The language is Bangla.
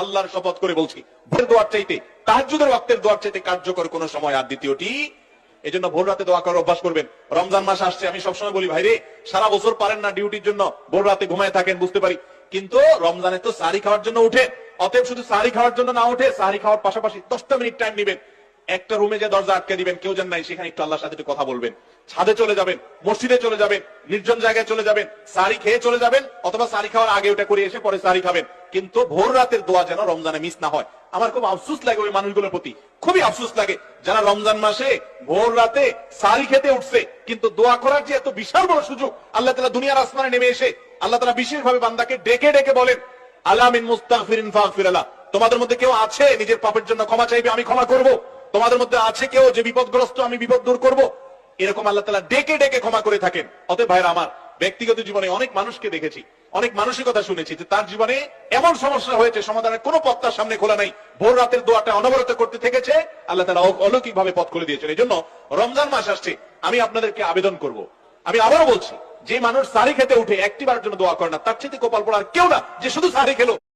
আল্লাহর শপথ করে বলছি, ভোরের দোয়ার চাইতে, তাহাজ্জুদের ওয়াক্তের দোয়ার চাইতে কার্যকর কোন সময় আর দ্বিতীয়টি। এজন্য ভোর রাতে দোয়া করার অভ্যাস করবেন। রমজান মাস আসছে, আমি সবসময় বলি, ভাইরে সারা বছর পারেন না ডিউটির জন্য, ভোর রাতে ঘুমায় থাকেন, বুঝতে পারি, কিন্তু রমজানে তো সাহরি খাওয়ার জন্য উঠে। অতএব শুধু সাহরি খাওয়ার জন্য না উঠে, সাহরি খাওয়ার পাশাপাশি 10টা মিনিট টাইম নেবেন, একটা রুমে যে দরজা আটকে দিবেন, কেউ যেন নাই, সেখানে একটু আল্লাহর সাথে একটু কথা বলবেন। ছাদে চলে যাবেন, মসজিদে চলে যাবেন, নির্জন জায়গায় চলে যাবেন, সাহরি খেয়ে চলে যাবেন, অথবা সাহরি খাওয়ার আগে ওটা করে এসে পরে সাহরি খাবেন, কিন্তু ভোর রাতের দোয়া যেন রমজানে মিস না হয়। আমার খুব আফসোস লাগে ওই মানুষগুলোর প্রতি, খুবই আফসোস লাগে যারা রমজান মাসে ভোর রাতে সাহরি খেতে উঠছে, কিন্তু দোয়া করার যে এত বিশাল বড় সুযোগ আল্লাহ তাআলা দুনিয়ার আসমানে নেমে এসে আল্লাহ তাআলা বিশেষভাবে বান্দাকে ডেকে ডেকে বলেন, আলা মিন মুস্তাগফিরিন ফাগফির লাহ, তোমাদের মধ্যে কেউ আছে নিজের পাপের জন্য ক্ষমা চাইবে, আমি ক্ষমা করব। তোমাদের মধ্যে আছে কেউ যে বিপদগ্রস্ত, আমি বিপদ দূর করব। এরকম আল্লাহ তাআলা ডেকে ডেকে ক্ষমা করে থাকেন। অতএব ভাইরা আমার, ব্যক্তিগত জীবনে অনেক মানুষকে দেখেছি, অনেক মানুষের কথা শুনেছি যে তার জীবনে এমন সমস্যা হয়েছে, সমাধানের কোনো পথ তার সামনে খোলা নাই, ভোর রাতের দোয়াটা অনবরত করতে থেকেছে, আল্লাহ তাআলা অলৌকিক ভাবে পথ খুলে দিয়েছেন। এই জন্য রমজান মাস আসছে, আমি আপনাদেরকে আবেদন করব, আমি আবারও বলছি, যে মানুষ সাহরি খেতে উঠে একটিবারের জন্য দোয়া করে না, তার চেয়ে কপাল পড়ার কেউ না যে শুধু সাহরি খেলো।